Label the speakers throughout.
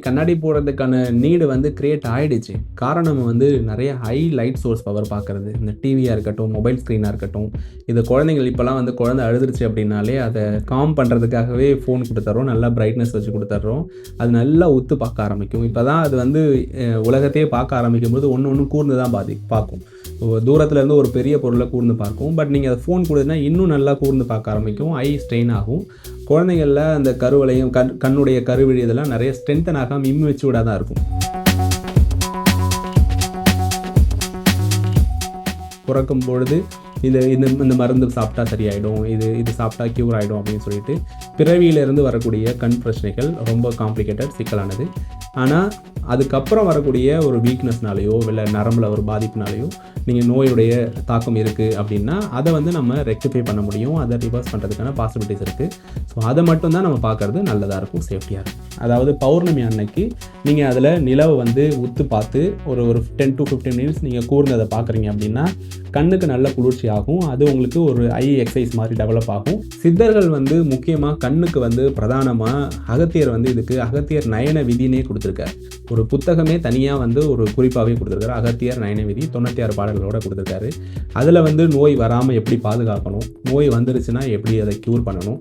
Speaker 1: கண்ணாடி போடுறதுக்கான நீடு வந்து கிரியேட் ஆயிடுச்சு. காரணம் வந்து நெறைய ஹை லைட் சோர்ஸ் பவர் பார்க்கறது. இந்த டிவியா இருக்கட்டும், மொபைல் ஸ்க்ரீனா இருக்கட்டும். இது குழந்தைகள் இப்பலாம் வந்து குழந்தை அழுதுருச்சு அப்படின்னாலே, அத காம் பண்றதுக்காகவே ஃபோன் குடுத்துர்றோம். நல்லா பிரைட்னஸ் வச்சு குடுத்துர்றோம். அது நல்லா உத்து பார்க்க ஆரம்பிக்கும். இப்ப தான் அது வந்து உலகத்தையே பார்க்க ஆரம்பிக்கும்போது ஒண்ணு ஒண்ணு கூர்ந்து தான் பார்க்கும். தூரத்துல இருந்து ஒரு பெரிய பொருள கூர்ந்து பார்க்கும். பட் நீங்க அத ஃபோன் குடுத்தீங்கன்னா இன்னும் நல்லா கூர்ந்து பார்க்க ஆரம்பிக்கும். ஐ ஸ்ட்ரெயின் ஆகும். குழந்தைகள்ல அந்த கருவளையம், கண்ணுடைய கருவிழி இதெல்லாம் நெறைய ஸ்ட்ரென்தன் ஆகாம இம்மெச்சூர்டா தான் இருக்கும். பொறக்கும் பொழுது இந்த இந்த மருந்து சாப்பிட்டா சரியாயிடும், இது சாப்பிட்டா க்யூர் ஆயிடும் அப்படின்னு சொல்லிட்டு பிறவியிலிருந்து வரக்கூடிய கண் பிரச்சனைகள் ரொம்ப காம்ப்ளிகேட்டட், சிக்கலானது. ஆனா அதுக்கப்புறம் வரக்கூடிய ஒரு வீக்னஸ்னாலேயோ இல்ல நரம்புல ஒரு பாதிப்புனாலேயோ நீங்கள் நோயுடைய தாக்கம் இருக்குது அப்படின்னா அதை வந்து நம்ம ரெக்டிஃபை பண்ண முடியும். அதை ரிவர்ஸ் பண்ணுறதுக்கான பாசிபிலிட்டிஸ் இருக்குது. ஸோ அதை மட்டும்தான் நம்ம பார்க்குறது நல்லதாக இருக்கும், சேஃப்டியாக இருக்கும். அதாவது பௌர்ணமி அன்னைக்கு நீங்கள் அதில் நிலவை வந்து உத்து பார்த்து ஒரு 10 to 15 மினிட்ஸ் நீங்கள் கூர்ந்து அதை பார்க்குறீங்க அப்படின்னா கண்ணுக்கு நல்ல குளிர்ச்சி ஆகும். அது உங்களுக்கு ஒரு ஐ எக்ஸசைஸ் மாதிரி டெவலப் ஆகும். சித்தர்கள் வந்து முக்கியமாக கண்ணுக்கு வந்து பிரதானமாக அகத்தியர் வந்து இதுக்கு அகத்தியர் நயன விதினே கொடுத்துருக்காரு. ஒரு புத்தகமே தனியாக வந்து ஒரு குறிப்பாகவே கொடுத்துருக்காரு. அகத்தியர் நயன விதி 96 பாடல்களோட கொடுத்துருக்காரு. அதில் வந்து நோய் வராமல் எப்படி பாதுகாக்கணும், நோய் வந்துருச்சுன்னா எப்படி அதை க்யூர் பண்ணணும்,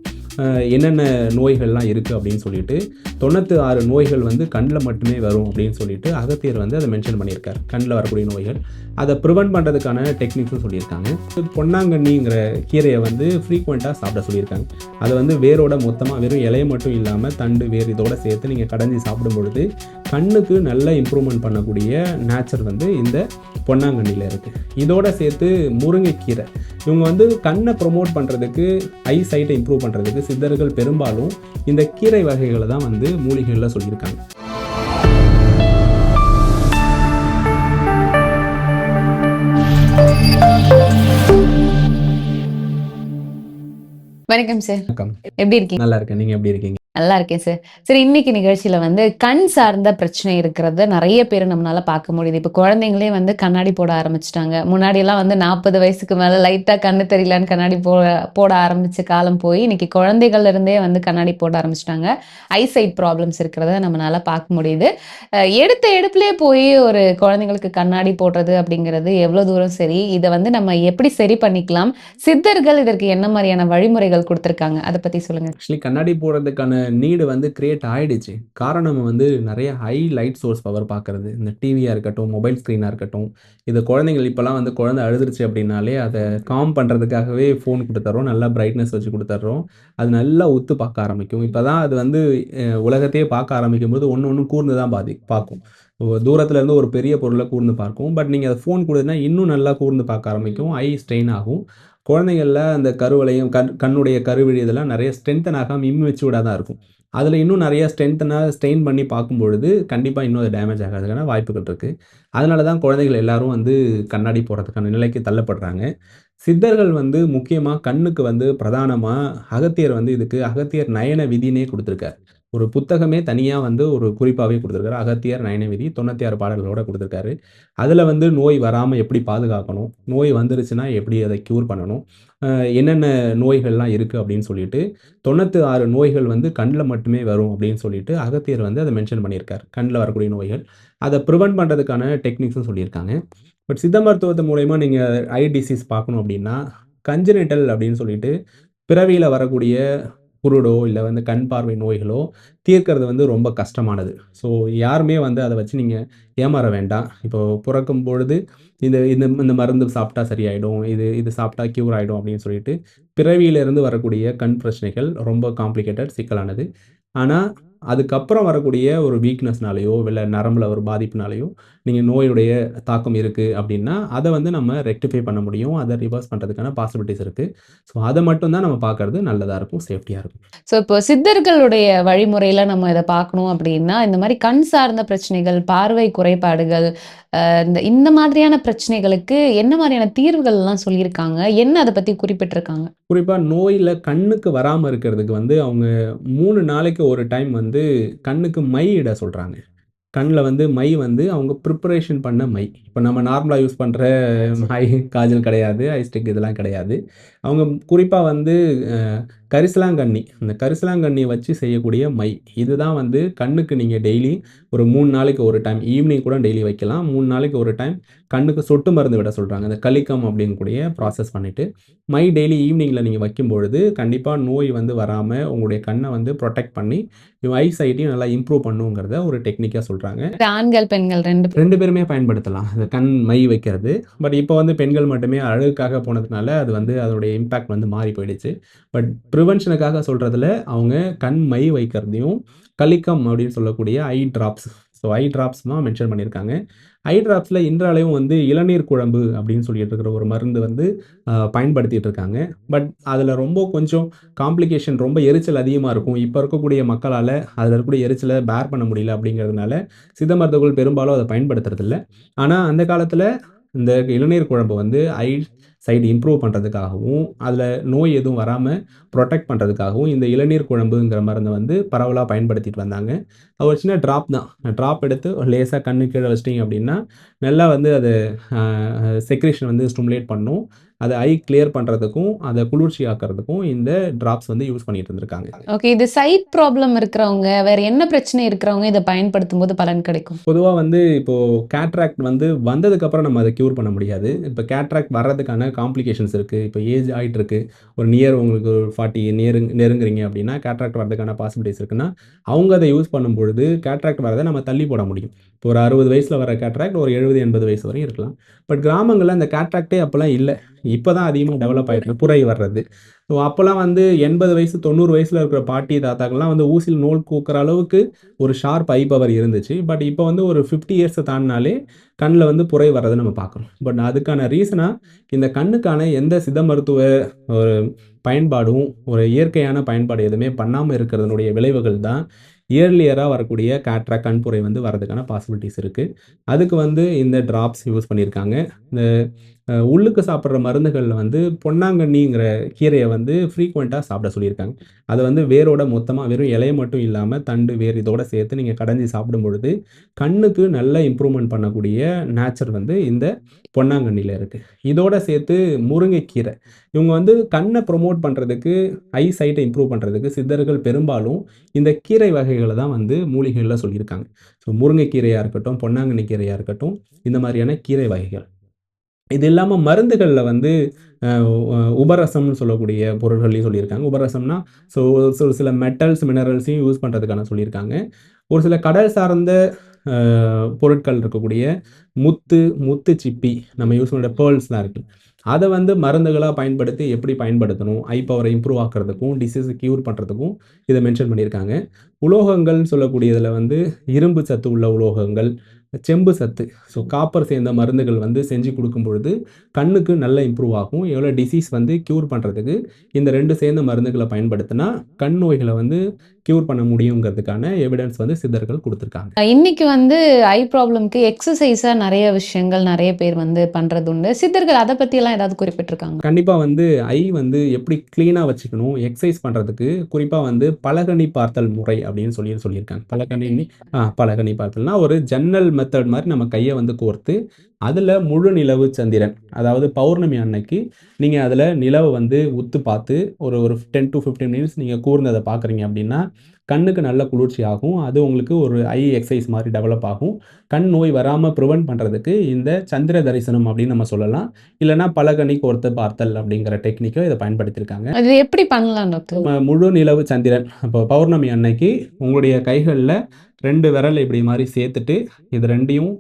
Speaker 1: என்னென்ன நோய்கள்லாம் இருக்குது அப்படின்னு சொல்லிட்டு 96 நோய்கள் வந்து கண்ணில் மட்டுமே வரும் அப்படின்னு சொல்லிட்டு அகத்தியர் வந்து அதை மென்ஷன் பண்ணியிருக்காரு. கண்ணில் வரக்கூடிய நோய்கள் அதை ப்ரிவென்ட் பண்ணுறதுக்கான டெக்னிக்ஸும் சொல்லியிருக்காங்க. பொன்னாங்கண்ணிங்கிற கீரையை வந்து ஃப்ரீக்வெண்ட்டாக சாப்பிட சொல்லியிருக்காங்க. அதை வந்து வேரோட மொத்தமாக வெறும் இலையை மட்டும் இல்லாமல் தண்டு வேர் இதோட சேர்த்து நீங்கள் கடைஞ்சி சாப்பிடும் பொழுது கண்ணுக்கு நல்ல இம்ப்ரூவ்மெண்ட் பண்ணக்கூடிய நேச்சர் வந்து இந்த பொன்னாங்கண்ணியில் இருக்குது. இதோட சேர்த்து முருங்கைக்கீரை, இவங்க வந்து கண்ணை ப்ரொமோட் பண்ணுறதுக்கு, ஐ சைட்டை இம்ப்ரூவ் பண்ணுறதுக்கு சித்தர்கள் பெரும்பாலும் இந்த கீரை வகைகளை தான் வந்து மூலிகைகளில் சொல்லியிருக்காங்க.
Speaker 2: வணக்கம் சார்.
Speaker 1: வணக்கம்.
Speaker 2: எப்படி இருக்கீங்க?
Speaker 1: நல்லா இருக்கேன். நீங்கள் எப்படி இருக்கீங்க?
Speaker 2: நல்லா இருக்கேன் சார். சரி, இன்னைக்கு நிகழ்ச்சியில வந்து கண் சார்ந்த பிரச்சனை இருக்கிறத நிறைய பேர் நம்மளால பார்க்க முடியுது. இப்போ குழந்தைங்களே வந்து கண்ணாடி போட ஆரம்பிச்சிட்டாங்க. முன்னாடி எல்லாம் வந்து 40 வயசுக்கு மேல லைட்டா கண்ணு தெரியலன்னு கண்ணாடி போட ஆரம்பிச்ச காலம் போய் இன்னைக்கு குழந்தைகள்ல இருந்தே வந்து கண்ணாடி போட ஆரம்பிச்சிட்டாங்க. ஐசைட் ப்ராப்ளம்ஸ் இருக்கிறத நம்மளால பார்க்க முடியுது. எடுத்த எடுப்புலயே போய் ஒரு குழந்தைங்களுக்கு கண்ணாடி போடுறது அப்படிங்கிறது எவ்வளவு தூரம் சரி, இதை வந்து நம்ம எப்படி சரி பண்ணிக்கலாம், சித்தர்கள் இதற்கு என்ன மாதிரியான வழிமுறைகள் கொடுத்திருக்காங்க, அதை பத்தி சொல்லுங்க.
Speaker 1: ஆக்சுவலி கண்ணாடி போடுறதுக்கான நீடு வந்து கிரியேட் ஆயிடுச்சு. காரணம் வந்து நிறைய ஹை லைட் சோர்ஸ் பவர் பார்க்கறது. இந்த டிவியா இருக்கட்டும், மொபைல் ஸ்க்ரீனா இருக்கட்டும். இது குழந்தைகள் இப்பலாம் வந்து குழந்தை அழுதுருச்சு அப்படின்னாலே அதை காம் பண்றதுக்காகவே ஃபோன் குடுத்துர்றோம். நல்லா பிரைட்னஸ் வச்சு குடுத்துர்றோம். அது நல்லா உத்து பார்க்க ஆரம்பிக்கும். இப்பதான் அது வந்து உலகத்தையே பார்க்க ஆரம்பிக்கும்போது ஒண்ணு ஒண்ணு கூர்ந்து தான் பார்க்கும். தூரத்துல இருந்து ஒரு பெரிய பொருளை கூர்ந்து பார்க்கும். பட் நீங்க அதை ஃபோன் குடுத்தீங்கன்னா இன்னும் நல்லா கூர்ந்து பார்க்க ஆரம்பிக்கும். ஐ ஸ்ட்ரெயின் ஆகும். குழந்தைகள்ல அந்த கருவளையம், கண்ணுடைய கருவிழி இதெல்லாம் நிறைய ஸ்ட்ரென்தன் ஆகாம இம்மெச்சூர்டா தான் இருக்கும். அதில் இன்னும் நிறைய ஸ்ட்ரெயின் பண்ணி பார்க்கும்பொழுது கண்டிப்பாக இன்னும் அது டேமேஜ் ஆகிறதுக்கான வாய்ப்புகள் இருக்குது. அதனால தான் குழந்தைகள் எல்லாரும் வந்து கண்ணாடி போடுறதுக்கான நிலைக்கு தள்ளப்படுறாங்க. சித்தர்கள் வந்து முக்கியமாக கண்ணுக்கு வந்து பிரதானமாக அகத்தியர் வந்து இதுக்கு அகத்தியர் நயன விதினே கொடுத்துருக்காரு. ஒரு புத்தகமே தனியாக வந்து ஒரு குறிப்பாகவே கொடுத்துருக்காரு. அகத்தியர் நயன விதி 96 பாடல்களோட கொடுத்துருக்காரு. அதில் வந்து நோய் வராமல் எப்படி பாதுகாக்கணும், நோய் வந்துருச்சுன்னா எப்படி அதை க்யூர் பண்ணணும், என்னென்ன நோய்கள்லாம் இருக்குது அப்படின்னு சொல்லிட்டு 96 நோய்கள் வந்து கண்ணில் மட்டுமே வரும் அப்படின்னு சொல்லிட்டு அகத்தியர் வந்து அதை மென்ஷன் பண்ணியிருக்காரு. கண்ணில் வரக்கூடிய நோய்கள் அதை ப்ரிவென்ட் பண்ணுறதுக்கான டெக்னிக்ஸும் சொல்லியிருக்காங்க. பட் சித்த மருத்துவத்து மூலயமா நீங்கள் ஐ டிசீஸ் பார்க்கணும் அப்படின்னா கஞ்சனிட்டல் அப்படின்னு சொல்லிட்டு பிறவியில் வரக்கூடிய குருடோ இல்லை வந்து கண் பார்வை நோய்களோ தீர்க்கிறது வந்து ரொம்ப கஷ்டமானது. ஸோ யாருமே வந்து அதை வச்சு நீங்கள் ஏமாற வேண்டாம். இப்போ பிறக்கும் பொழுது இந்த இந்த இந்த மருந்து சாப்பிட்டா சரியாயிடும், இது சாப்பிட்டா க்யூர் ஆகிடும் அப்படின்னு சொல்லிட்டு பிறவியிலிருந்து வரக்கூடிய கண் பிரச்சனைகள் ரொம்ப காம்ப்ளிகேட்டட், சிக்கலானது. ஆனால் அதுக்கப்புறம் வரக்கூடிய ஒரு வீக்னஸ்னாலேயோ இல்லை நரம்புல ஒரு பாதிப்புனாலேயோ நீங்கள் நோயுடைய தாக்கம் இருக்குது அப்படின்னா அதை வந்து நம்ம ரெக்டிஃபை பண்ண முடியும். அதை ரிவர்ஸ் பண்ணுறதுக்கான பாசிபிலிட்டிஸ் இருக்குது. ஸோ அதை மட்டும்தான் நம்ம பார்க்கறது நல்லதாக இருக்கும், சேஃப்டியாக இருக்கும்.
Speaker 2: ஸோ இப்போ சித்தர்களுடைய வழிமுறையில் நம்ம இதை பார்க்கணும் அப்படின்னா இந்த மாதிரி கண் சார்ந்த பிரச்சனைகள், பார்வை குறைபாடுகள், இந்த மாதிரியான பிரச்சனைகளுக்கு என்ன மாதிரியான தீர்வுகள்லாம் சொல்லியிருக்காங்க, என்ன அதை பற்றி குறிப்பிட்டிருக்காங்க?
Speaker 1: குறிப்பாக நோயில் கண்ணுக்கு வராமல் இருக்கிறதுக்கு வந்து அவங்க 3 நாளைக்கு ஒரு டைம் வந்து கண்ணுக்கு மை இட சொல்கிறாங்க. கண்ணில் வந்து மை வந்து அவங்க ப்ரிப்பரேஷன் பண்ண மை. இப்போ நம்ம நார்மலாக யூஸ் பண்ணுற மை காஜல் கிடையாது, ஐஸ்டிக் இதெல்லாம் கிடையாது. அவங்க குறிப்பாக வந்து கரிசலாங்கண்ணி. இந்த கரிசலாங்கண்ணி வச்சு செய்யக்கூடிய மை. இதுதான் வந்து கண்ணுக்கு நீங்க டெய்லி ஒரு 3 நாளைக்கு ஒரு டைம், ஈவினிங் கூட டெய்லி வைக்கலாம். 3 நாளைக்கு ஒரு டைம் கண்ணுக்கு சொட்டு மருந்து விட சொல்றாங்க. இந்த கலிக்கம் அப்படிங்கக்கூடிய ப்ராசஸ் பண்ணிட்டு, மை டெய்லி ஈவினிங்ல நீங்க வைக்கும்பொழுது, கண்டிப்பா நோய் வந்து வராம உங்களுடைய கண்ண வந்து புரொடெக்ட் பண்ணி, ஐ சைட்டையும் நல்லா இம்ப்ரூவ் பண்ணுங்கிறத ஒரு டெக்னிக்கா சொல்றாங்க.
Speaker 2: ஆண்கள், பெண்கள் 2
Speaker 1: 2 பேருமே பயன்படுத்தலாம். இந்த கண் மை வைக்கிறது. பட் இப்போ வந்து பெண்கள் மட்டுமே அழகுக்காக போனதுனால, அது வந்து அதோடைய இம்பாக்ட் வந்து மாறி போயிடுச்சு. பட் பிரிவென்ஷனுக்காக சொல்றதுல, அவங்க கண் மை வைக்கிறதையும், கலிக்கம் அப்படின்னு சொல்லக்கூடிய eye drops. So eye drops தான் மென்ஷன் பண்ணியிருக்காங்க. ஐ டிராப்ஸ்ல இன்றளவும் வந்து இளநீர் குழம்பு அப்படின்னு சொல்லிட்டு இருக்கிற ஒரு மருந்து வந்து பயன்படுத்திட்டு இருக்காங்க. பட் அதில ரொம்ப கொஞ்சம் காம்ப்ளிகேஷன், ரொம்ப எரிச்சல் அதிகமா இருக்கும். இப்ப இருக்கக்கூடிய மக்களால அதில இருக்கக்கூடிய எரிச்சல பேர் பண்ண முடியல அப்படிங்கிறதுனால, சித்த மருத்துவர்கள் பெரும்பாலும் அத பயன்படுத்துறதில்ல. ஆனா, அந்த காலத்தில இந்த இளநீர் குழம்பு வந்து ஐ சைட் இம்ப்ரூவ் பண்றதுக்காகவும், அதில நோய் எதுவும் வராம புரொடெக்ட் பண்றதுக்காகவும், இந்த இளநீர் குழம்புங்கிற மருந்த வந்து பரவலா பயன்படுத்திட்டு வந்தாங்க. அது ஒரு சின்ன டிராப் தான். டிராப் எடுத்து லேசா கண்ணு கீழ வச்சுட்டீங்க அப்படின்னா, நல்லா வந்து அது செக்ரீஷன் வந்து ஸ்டிமுலேட் பண்ணும். அத ஐ கிளியர் பண்றதுக்கும், அத குளிர்ச்சி ஆக்குறதுக்கும் இந்த டிராப்ஸ் வந்து யூஸ் பண்ணிட்டு இருந்திருக்காங்க.
Speaker 2: ஓகே. இது சைட் ப்ராப்ளம் இருக்கிறவங்க, வேற என்ன பிரச்சனை இருக்கிறவங்க இத பயன்படுத்தும்போது பலன் கிடைக்கும்?
Speaker 1: பொதுவா வந்து இப்போ கேட்ராக்ட் வந்து வந்ததுக்கப்புறம் நம்ம அத கியூர் பண்ண முடியாது. இப்ப கேட்ராக்ட் வர்றதுக்கான காம்ப்ளிகேஷன்ஸ் இருக்கு. இப்ப ஏஜ் ஆயிட்டு இருக்கு. ஒரு உங்களுக்கு ஒரு 40 நெருங்குறீங்க அப்படின்னா, கேட்ராக்ட் வர்றதுக்கான பாசிபிலிட்டீஸ் இருக்குன்னா, அவங்க அத யூஸ் பண்ணும்பொழுது கேட்ராக்ட் வரத நம்ம தள்ளி போட முடியும். இப்போ ஒரு 60 வயசுல வர கேட்ராக்ட் ஒரு 70, 80 வயசு வரையும் இருக்கலாம். பட் கிராமங்கள்ல அந்த கேட்ராக்ட்டே அப்பலாம் இல்ல. இப்ப தான் அதிகமா டெவலப் ஆயிருக்கு. புரை வர்றது. ஸோ அப்பலாம் வந்து 80 வயசு, 90 வயசுல இருக்கிற பாட்டி, தாத்தாக்கள்லாம் வந்து ஊசியில நூல் கோக்குற அளவுக்கு ஒரு ஷார்ப் ஐ பவர் இருந்துச்சு. பட் இப்போ வந்து ஒரு 50 இயர்ஸ தாண்டுனாலே கண்ல வந்து புரை வர்றத நம்ம பார்க்குறோம். பட் அதுக்கான ரீசனா இந்த கண்ணுக்கான எந்த சித்த மருத்துவ ஒரு பயன்பாடும், ஒரு இயற்கையான பயன்பாடு எதுவுமே பண்ணாம இருக்கிறதனுடைய விளைவுகள் தான் இயர்லியரா வரக்கூடிய கேட்ராக்ட், கண்புரை வந்து வரதுக்கான பாசிபிலிட்டீஸ் இருக்கு. அதுக்கு வந்து இந்த டிராப்ஸ் யூஸ் பண்ணியிருக்காங்க. இந்த உள்ளுக்கு சாப்பிடுற மருந்துகள்ல வந்து பொன்னாங்கண்ணிங்கிற கீரைய வந்து ஃப்ரீக்வென்ட்டா சாப்பிட சொல்லியிருக்காங்க. அத வந்து வேரோட மொத்தமா வெறும் இலைய மட்டும் இல்லாம, தண்டு, வேர் இதோட சேர்த்து நீங்க கடைஞ்சு சாப்பிடும் பொழுது, கண்ணுக்கு நல்ல இம்ப்ரூவ்மென்ட் பண்ணக்கூடிய நேச்சர் வந்து இந்த பொன்னாங்கண்ணில இருக்கு. இதோட சேர்த்து முருங்கைக்கீரை. இவங்க வந்து கண்ண ப்ரமோட் பண்றதுக்கு, ஐ சைட்ட இம்ப்ரூவ் பண்றதுக்கு சித்தர்கள் பெரும்பாலும் இந்த கீரை வகைகள தான் வந்து மூலிகைகள்ல சொல்லியிருக்காங்க. ஸோ முருங்கைக்கீரையா இருக்கட்டும், பொன்னாங்கண்ணி கீரையா இருக்கட்டும், இந்த மாதிரியான கீரை வகைகள். இது இல்லாம மருந்துகள்ல வந்து அ உ உபரசம்னு சொல்லக்கூடிய பொருள்களையும் சொல்லியிருக்காங்க. உபரசம்னா, ஸோ ஒரு சில மெட்டல்ஸ், மினரல்ஸையும் யூஸ் பண்றதுக்கான சொல்லியிருக்காங்க. ஒரு சில கடல் சார்ந்த அ பொருட்கள் இருக்கக்கூடிய முத்து சிப்பி, நம்ம யூஸ் பண்ற பேர்ல்ஸ்லாம் இருக்கு. அத வந்து மருந்துகளா பயன்படுத்தி எப்படி பயன்படுத்தணும்? ஐ பவர இம்ப்ரூவ் ஆக்குறதுக்கும், டிசீஸ கியூர் பண்றதுக்கும் இத மென்ஷன் பண்ணியிருக்காங்க. உலோகங்கள்னு சொல்லக்கூடியதுல வந்து இரும்பு சத்து உள்ள உலோகங்கள், செம்பு சத்து, ஸோ காப்பர் சேர்ந்த மருந்துகள் வந்து செஞ்சு குடுக்கும் பொழுது, கண்ணுக்கு நல்ல இம்ப்ரூவ் ஆகும். எவ்வளோ டிசீஸ் வந்து கியூர் பண்றதுக்கு இந்த 2 சேர்ந்த மருந்துகள பயன்படுத்தினா, கண் நோய்கள வந்து கியூர் பண்ண முடியுங்கிறதுக்கான எவிடன்ஸ் வந்து சித்தர்கள் குடுத்திருக்காங்க.
Speaker 2: இன்னைக்கு வந்து ஐ ப்ராப்ளம்க்கு எக்ஸர்சைஸா நெறைய விஷயங்கள் நெறைய பேர் வந்து பண்றது உண்டு. சித்தர்கள் அத பத்தியெல்லாம் ஏதாவது குறிப்பிட்டிருக்காங்க?
Speaker 1: கண்டிப்பா வந்து ஐ வந்து எப்படி கிளீனா வச்சுக்கணும், எக்சர்சைஸ் பண்றதுக்கு குறிப்பா வந்து பலகணி பார்த்தல் முறை அப்படின்னு சொல்லியிருக்காங்க. பலகணி பார்த்தல்னா ஒரு ஜன்னல் மெத்தட் மாரி நம்ம கைய வந்து கோர்த்து, அதுல முழு நிலவு சந்திரன், அதாவது பௌர்ணமி அன்னைக்கு நீங்க அதுல நிலவ வந்து உத்து பார்த்து ஒரு ஒரு 10 டூ 15 மினிட்ஸ் நீங்க கூர்ந்து அத பார்க்குறீங்க அப்படின்னா, கண்ணுக்கு நல்ல குளிர்ச்சி ஆகும். அது உங்களுக்கு ஒரு ஐ எக்சர்சைஸ் மாரி டெவலப் ஆகும். கண் நோய் வராம பிரிவென்ட் பண்றதுக்கு இந்த சந்திர தரிசனம் அப்படின்னு நம்ம சொல்லலாம். இல்லன்னா பலகணி கோர்த்து பார்த்தல் அப்படிங்கிற டெக்னிக்க இத பயன்படுத்தியிருக்காங்க.
Speaker 2: அது எப்படி பண்ணலாம் டாக்டர்?
Speaker 1: முழு நிலவு சந்திரன், அப்போ பௌர்ணமி அன்னைக்கு உங்களுடைய கைகள்ல 2 விரல் இப்படி மாரி சேர்த்துட்டு, இது 2யும்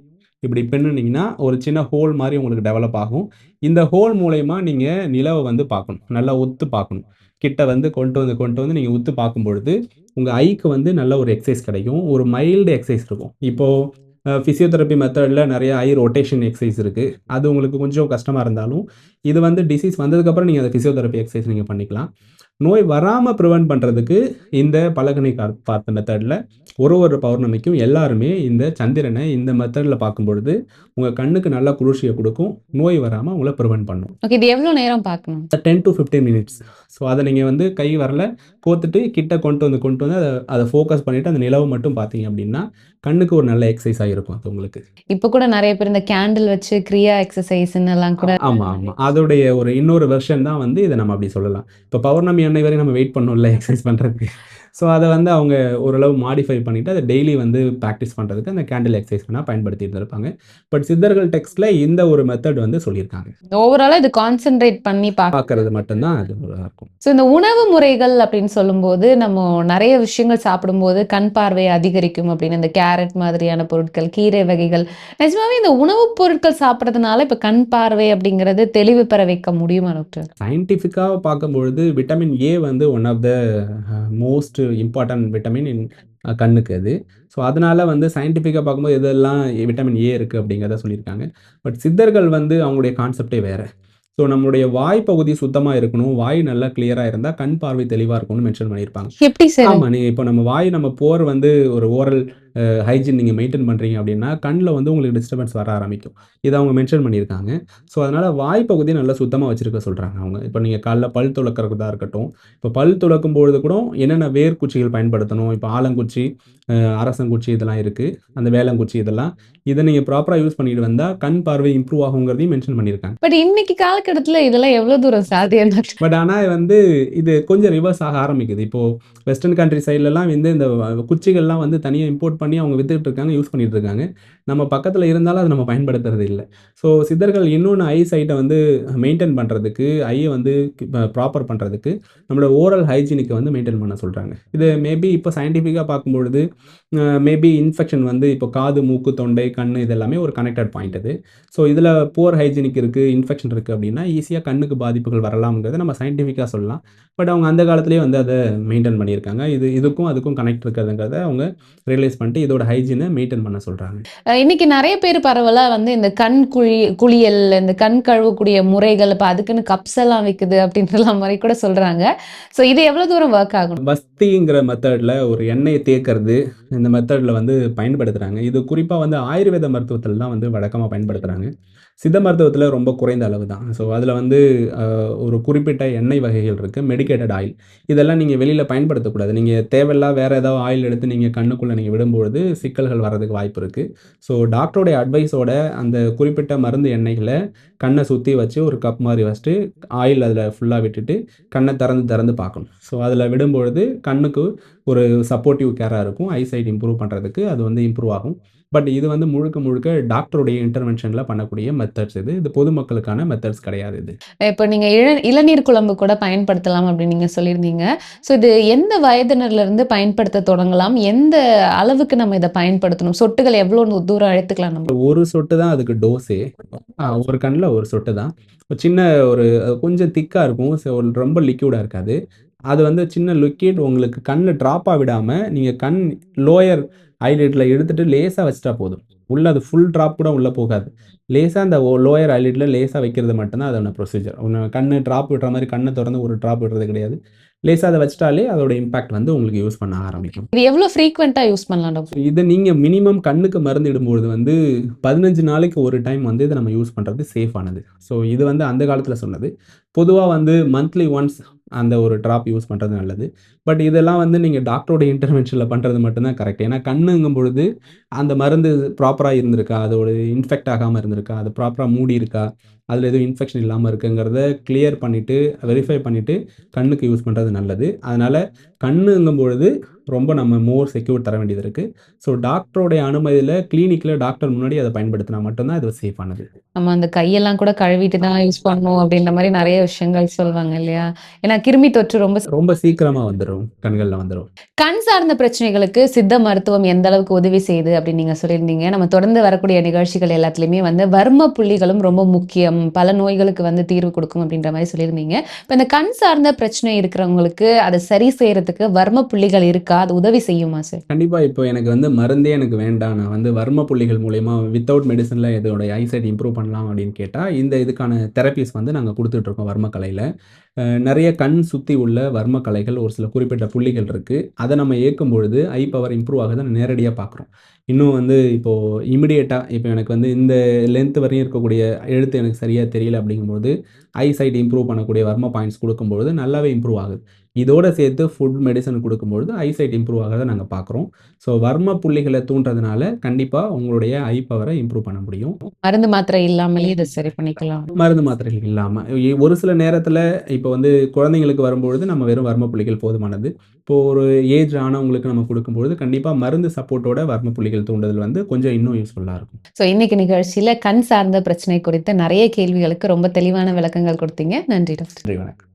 Speaker 1: இப்படி பின்னுனீங்கன்னா, ஒரு சின்ன ஹோல் மாரி உங்களுக்கு டெவலப் ஆகும். இந்த ஹோல் மூலியமா நீங்க நிலவ வந்து பார்க்கணும். நல்லா உத்து பார்க்கணும். கிட்ட வந்து கொண்டு வந்து நீங்க உத்து பார்க்கும்பொழுது, உங்க ஐக்கு வந்து நல்ல ஒரு எக்சர்சைஸ் கிடைக்கும். ஒரு மைல்டு எக்சர்சைஸ் இருக்கும். இப்போ பிசியோதெரபி மெத்தட்ல நெறைய ஐ ரொட்டேஷன் எக்சர்சைஸ் இருக்கு. அது உங்களுக்கு கொஞ்சம் கஷ்டமா இருந்தாலும், இது வந்து டிசீஸ் வந்ததுக்கப்புறம் நீங்க அத பிசியோதெரபி எக்சர்சைஸ் நீங்க பண்ணிக்கலாம். நோய் வராம பிரிவென்ட் பண்றதுக்கு இந்த பலகணி பார்த்த மெத்தட்ல ஒரு பௌர்ணமிக்கும் எல்லாருமே இந்த சந்திரனை இந்த மெத்தட்ல பார்க்கும்பொழுது, உங்க கண்ணுக்கு நல்ல குளிர்ச்சிய குடுக்கும். நோய் வராம உங்கள பிரிவென்ட் பண்ணும்.
Speaker 2: ஓகே. இது எவ்வளோ நேரம் பார்க்கணும்?
Speaker 1: 10 டூ 15 மினிட்ஸ். ஸோ அத நீங்க வந்து கை விரல கோர்த்துட்டு கிட்ட கொண்டு வந்து அத ஃபோக்கஸ் பண்ணிட்டு அந்த நிலவ மட்டும் பார்த்தீங்க அப்படின்னா, கண்ணுக்கு ஒரு நல்ல எக்சர்சைஸா இருக்கும் அது உங்களுக்கு.
Speaker 2: இப்ப கூட நெறைய பேர் இந்த கேண்டில் வச்சு கிரியா எக்ஸர்சைஸ்ன்னு எல்லாம் கூட
Speaker 1: ஆமா. அதோடைய ஒரு இன்னொரு வெர்ஷன் தான் வந்து இத நம்ம அப்படி சொல்லலாம். இப்ப பௌர்ணமி அன்னை வரையும் நம்ம வெயிட் பண்ணோம்ல எக்ஸசைஸ் பண்ணுறதுக்கு. ஸோ அதை வந்து அவங்க ஓரளவு மாடிஃபை பண்ணிவிட்டு அதை டெய்லி வந்து ப்ராக்டிஸ் பண்ணுறதுக்கு அந்த கேண்டில் எக்ஸசைஸ் வேணால் பயன்படுத்திட்டு இருப்பாங்க. பட் சித்தர்கள் டெக்ஸ்ட்டில் இந்த ஒரு மெத்தட் வந்து சொல்லியிருக்காங்க.
Speaker 2: ஓவராலா இது கான்சென்ட்ரேட் பண்ணி
Speaker 1: பார்க்கறது மட்டும்தான் அது இருக்கும்.
Speaker 2: ஸோ இந்த உணவு முறைகள் அப்படின்னு சொல்லும்போது நம்ம நிறைய விஷயங்கள் சாப்பிடும்போது கண் பார்வை அதிகரிக்கும் அப்படின்னு இந்த கேரட் மாதிரியான பொருட்கள், கீரை வகைகள், நிஜமாவே இந்த உணவுப் பொருட்கள் சாப்பிட்றதுனால இப்போ கண் பார்வை அப்படிங்கிறது தெளிவு பெற வைக்க முடியுமா டாக்டர்?
Speaker 1: சயின்டிஃபிக்காக பார்க்கும்பொழுது விட்டமின் ஏ வந்து one of the most important vitamin in கண்ணுக்கு அது. ஸோ அதனால வந்து சயின்டிஃபிக்காக பார்க்கும்போது எதெல்லாம் விட்டமின் ஏ இருக்குது அப்படிங்கிறத சொல்லியிருக்காங்க. பட் சித்தர்கள் வந்து அவங்களுடைய கான்செப்டே வேறு. ஸோ நம்மளுடைய வாய் பகுதி சுத்தமாக இருக்கணும், வாய் நல்லா கிளியராக இருந்தால் கண் பார்வை தெளிவாக இருக்கும்னு மென்ஷன் பண்ணியிருப்பாங்க.
Speaker 2: எப்படி சார்?
Speaker 1: ஆமாம், நீங்கள் இப்போ நம்ம போர் வந்து ஒரு ஓரல் ஹைஜீன் நீங்கள் மெயின்டைன் பண்ணுறீங்க அப்படின்னா கண்ணில் வந்து உங்களுக்கு டிஸ்டர்பன்ஸ் வர ஆரம்பிக்கும். இதை அவங்க மென்ஷன் பண்ணியிருக்காங்க. ஸோ அதனால் வாய் பகுதியை நல்லா சுத்தமாக வச்சுருக்க சொல்கிறாங்க அவங்க. இப்போ நீங்கள் காலைல பல் துலக்கிறதா இருக்கட்டும், இப்போ பல் துலக்கும் பொழுது கூட என்னென்ன வேர்க்குச்சிகள் பயன்படுத்தணும், இப்போ ஆலங்குச்சி, அரசங்குச்சி இதெல்லாம் இருக்குது, அந்த வேலங்குச்சி இதெல்லாம், இதை நீங்கள் ப்ராப்பராக யூஸ் பண்ணிட்டு வந்தால் கண் பார்வை இம்ப்ரூவ் ஆகுங்கிறதையும் மென்ஷன் பண்ணியிருக்காங்க.
Speaker 2: பட் இன்னைக்கு காலகட்டத்தில் இதெல்லாம் எவ்வளோ தூரம் சாத்தியம் டாக்டர்?
Speaker 1: பட் ஆனால் வந்து இது கொஞ்சம் ரிவர்ஸ் ஆக ஆரம்பிக்குது. இப்போது வெஸ்டர்ன் கண்ட்ரி சைட்லலாம் வந்து இந்த குச்சிகள்லாம் வந்து தனியாக இம்போர்ட் பண்ணி அவங்க வித்துட்டு இருக்காங்க, யூஸ் பண்ணிட்டு இருக்காங்க. நம்ம பக்கத்தில் இருந்தாலும் அதை நம்ம பயன்படுத்துறது இல்லை. ஸோ சித்தர்கள் இன்னொன்று ஐ சைட்டை வந்து மெயின்டைன் பண்ணுறதுக்கு, ஐயை வந்து ப்ராப்பர் பண்ணுறதுக்கு நம்மளோட ஓரல் ஹைஜீனிக்கை வந்து மெயின்டைன் பண்ண சொல்கிறாங்க. இது மேபி இப்போ சயின்டிஃபிக்காக பார்க்கும்பொழுது மேபி இன்ஃபெக்ஷன் வந்து இப்போ காது, மூக்கு, தொண்டை, கண் இது எல்லாமே ஒரு கனெக்டட் பாயிண்ட் அது. ஸோ இதில் புவர் ஹைஜீனிக் இருக்குது, இன்ஃபெக்ஷன் இருக்குது அப்படின்னா ஈஸியாக கண்ணுக்கு பாதிப்புகள் வரலாம்ங்கிறத நம்ம சயின்டிஃபிக்காக சொல்லலாம். பட் அவங்க அந்த காலத்திலேயே வந்து அதை மெயின்டைன் பண்ணியிருக்காங்க. இதுக்கும் அதுக்கும் கனெக்ட் இருக்கிறதுங்கிறத அவங்க ரியலைஸ் பண்ணிட்டு இதோட ஹைஜீனை மெயின்டைன் பண்ண சொல்கிறாங்க.
Speaker 2: இன்னைக்கு நிறைய பேர் பரவலாக வந்து இந்த கண் குளியல், இந்த கண் கழுவக்கூடிய முறைகள், இப்போ அதுக்குன்னு கப்ஸ் எல்லாம் விற்குது அப்படின்றலாம் மாதிரி கூட சொல்கிறாங்க. ஸோ இது எவ்வளோ தூரம் ஒர்க் ஆகும்?
Speaker 1: பஸ்திங்கிற மெத்தடில் ஒரு எண்ணெயை தேய்க்கிறது இந்த மெத்தடில் வந்து பயன்படுத்துகிறாங்க. இது குறிப்பாக வந்து ஆயுர்வேத மருத்துவத்தில் தான் வந்து வழக்கமாக பயன்படுத்துகிறாங்க. சித்த மருத்துவத்தில் ரொம்ப குறைந்த அளவு தான். ஸோ அதில் வந்து ஒரு குறிப்பிட்ட எண்ணெய் வகைகள் இருக்குது, மெடிக்கேட்டட் ஆயில். இதெல்லாம் நீங்கள் வெளியில் பயன்படுத்தக்கூடாது. நீங்கள் தேவையில்லாத வேறு ஏதாவது ஆயில் எடுத்து நீங்கள் கண்ணுக்குள்ளே நீங்கள் விடும்பொழுது சிக்கல்கள் வர்றதுக்கு வாய்ப்பு இருக்குது. ஸோ டாக்டருடைய அட்வைஸோட அந்த குறிப்பிட்ட மருந்து எண்ணெய்களை கண்ணை சுற்றி வச்சு ஒரு கப் மாதிரி வச்சுட்டு ஆயில் அதில் ஃபுல்லாக விட்டுட்டு கண்ணை திறந்து பார்க்கணும். ஸோ அதில் விடும்பொழுது கண்ணுக்கு ஒரு சப்போர்ட்டிவ் கேராக இருக்கும். ஐசைட் இம்ப்ரூவ் பண்ணுறதுக்கு அது வந்து இம்ப்ரூவ் ஆகும். பட் இது வந்து முழுக்க டாக்டருடைய இன்டர்வென்ஷனில் பண்ணக்கூடிய மெத்தட்ஸ் இது பொதுமக்களுக்கான மெத்தட்ஸ் கிடையாது இது.
Speaker 2: இப்போ நீங்கள் இளநீர் குழம்பு கூட பயன்படுத்தலாம் அப்படின்னு நீங்கள் சொல்லியிருந்தீங்க. ஸோ இது எந்த வயதினர்லேருந்து பயன்படுத்த தொடங்கலாம்? எந்த அளவுக்கு நம்ம இதை பயன்படுத்தணும்? சொட்டுகள் எவ்வளோ தூரம் எடுத்துக்கலாம் நம்ம?
Speaker 1: ஒரு சொட்டு தான் அதுக்கு டோஸே. ஒரு கண்ணில் ஒரு சொட்டு தான். சின்ன ஒரு கொஞ்சம் திக்காக இருக்கும். ரொம்ப லிக்யூடாக இருக்காது. அது வந்து சின்ன லிக்விட் உங்களுக்கு கண்ணில் ட்ராப்பாக விடாமல் நீங்கள் கண் லோயர் ஐலிட்டில் எடுத்துகிட்டு லேசாக வச்சிட்டா போதும். உள்ளே அது ஃபுல் ட்ராப் கூட உள்ளே போகாது. லேசாக அந்த லோயர் ஐலிட்டில் லேசாக வைக்கிறது மட்டும்தான் அதோட ப்ரொசீஜர். கண்ணு ட்ராப் விடுற மாதிரி கண்ணை திறந்து ஒரு ட்ராப் விடுறது கிடையாது. லேசாக அதை வச்சிட்டாலே அதோட இம்பாக்ட் வந்து உங்களுக்கு யூஸ் பண்ண ஆரம்பிக்கும்.
Speaker 2: இது எவ்வளோ ஃப்ரீக்வெண்ட்டாக யூஸ் பண்ணலாம் டாக்டர்?
Speaker 1: இதை நீங்கள் மினிமம் கண்ணுக்கு மருந்து இடும்பொழுது வந்து 15 நாளைக்கு ஒரு டைம் வந்து இதை நம்ம யூஸ் பண்ணுறது சேஃபானது. ஸோ இது வந்து அந்த காலத்தில் சொன்னது. பொதுவாக வந்து மந்த்லி ஒன்ஸ் அந்த ஒரு ட்ராப் யூஸ் பண்ணுறது நல்லது. பட் இதெல்லாம் வந்து நீங்கள் டாக்டரோட இன்டர்வென்ஷனில் பண்ணுறது மட்டும்தான் கரெக்ட். ஏன்னா கண்ணுங்கும் பொழுது அந்த மருந்து ப்ராப்பராக இருந்திருக்கா, அதோட இன்ஃபெக்ட் ஆகாமல் இருந்திருக்கா, அது ப்ராப்பராக மூடி இருக்கா, அதில் எதுவும் இன்ஃபெக்ஷன் இல்லாமல் இருக்குங்கிறத கிளியர் பண்ணிவிட்டு வெரிஃபை பண்ணிவிட்டு கண்ணுக்கு யூஸ் பண்ணுறது நல்லது. அதனால் கண்ணுங்கும் பொழுது ரொம்ப நம்ம மோர் செக்யூர் தர வேண்டியது இருக்குது. ஸோ டாக்டரோடைய அனுமதியில் கிளினிக்கில் டாக்டர் முன்னாடி அதை பயன்படுத்தினா மட்டும்தான் இது சேஃபானது.
Speaker 2: நம்ம அந்த கையெல்லாம் கூட கழுவிட்டு தான் யூஸ் பண்ணணும் அப்படின்ற மாதிரி நிறைய விஷயங்கள் சொல்லுவாங்க இல்லையா? ஏன்னா கிருமி தொற்று ரொம்ப
Speaker 1: சீக்கிரமாக வந்துடும், கண்களில் வந்துடும்.
Speaker 2: கண் சார்ந்த பிரச்சனைகளுக்கு சித்த மருத்துவம் எந்த அளவுக்கு உதவி செய்யுது அப்படின்னு நீங்கள் சொல்லியிருந்தீங்க. நம்ம தொடர்ந்து வரக்கூடிய நிகழ்ச்சிகள் எல்லாத்துலேயுமே வந்து வர்ம புள்ளிகளும் ரொம்ப முக்கியம், பல நோய்களுக்கு வந்து தீர்வு கொடுக்கும் அப்படின்ற மாதிரி சொல்லியிருந்தீங்க. இப்போ இந்த கண் சார்ந்த பிரச்சனை இருக்கிறவங்களுக்கு அதை சரி செய்யறதுக்கு வர்ம புள்ளிகள் இருக்கா? அது உதவி செய்யுமா சார்?
Speaker 1: கண்டிப்பாக. இப்போ எனக்கு வந்து மருந்தே எனக்கு வேண்டாம், நான் வந்து வர்ம புள்ளிகள் மூலயமா வித்தவுட் மெடிசனில் இதோட ஐசைட் இம்ப்ரூவ் பண்ணலாம் அப்படின்னு கேட்டால் இதுக்கான தெரப்பீஸ் வந்து நாங்கள் கொடுத்துட்ருக்கோம் வர்மக்கலையில். நிறைய கண் சுற்றி உள்ள வர்மக்கலைகள் ஒரு சில குறிப்பிட்ட புள்ளிகள் இருக்குது. அதை நம்ம இயக்கும் பொழுது ஐ பவர் இம்ப்ரூவ் ஆகுது நேரடியாக பார்க்குறோம். இன்னும் வந்து இப்போது இமிடியேட்டாக இப்போ எனக்கு வந்து இந்த லென்த் வரையும் இருக்கக்கூடிய எழுத்து எனக்கு சரியாக தெரியல அப்படிங்கும்போது ஐசைட் இம்ப்ரூவ் பண்ணக்கூடிய வர்ம பாயிண்ட்ஸ் கொடுக்கும்பொழுது நல்லாவே இம்ப்ரூவ் ஆகுது. இதோட சேர்த்து ஃபுட் மெடிசன் கொடுக்கும்பொழுது ஐசைட் இம்ப்ரூவ் ஆகிறத நாங்கள் பார்க்குறோம். ஸோ வர்ம புள்ளிகளை தூண்டுறதுனால கண்டிப்பாக உங்களுடைய ஐ பவரை இம்ப்ரூவ் பண்ண முடியும்.
Speaker 2: மருந்து மாத்திரை இல்லாமலே இதை சரி பண்ணிக்கலாம்.
Speaker 1: மருந்து மாத்திரைகள் இல்லாமல் ஒரு சில நேரத்தில் இப்போ வந்து குழந்தைங்களுக்கு வரும்பொழுது நம்ம வெறும் வர்ம புள்ளிகள் போதுமானது. இப்போ ஒரு ஏஜ் ஆனவங்களுக்கு நம்ம கொடுக்கும்பொழுது கண்டிப்பாக மருந்து சப்போர்ட்டோட வர்ம புள்ளிகள் தூண்டுதல் வந்து கொஞ்சம் இன்னும் யூஸ்ஃபுல்லாக இருக்கும்.
Speaker 2: ஸோ இன்னைக்கு நிகழ்ச்சியில கண் சார்ந்த பிரச்சனை குறித்து நிறைய கேள்விகளுக்கு ரொம்ப தெளிவான விளக்கங்கள் கொடுத்தீங்க. நன்றி டாக்டர்.
Speaker 1: நன்றி, வணக்கம்.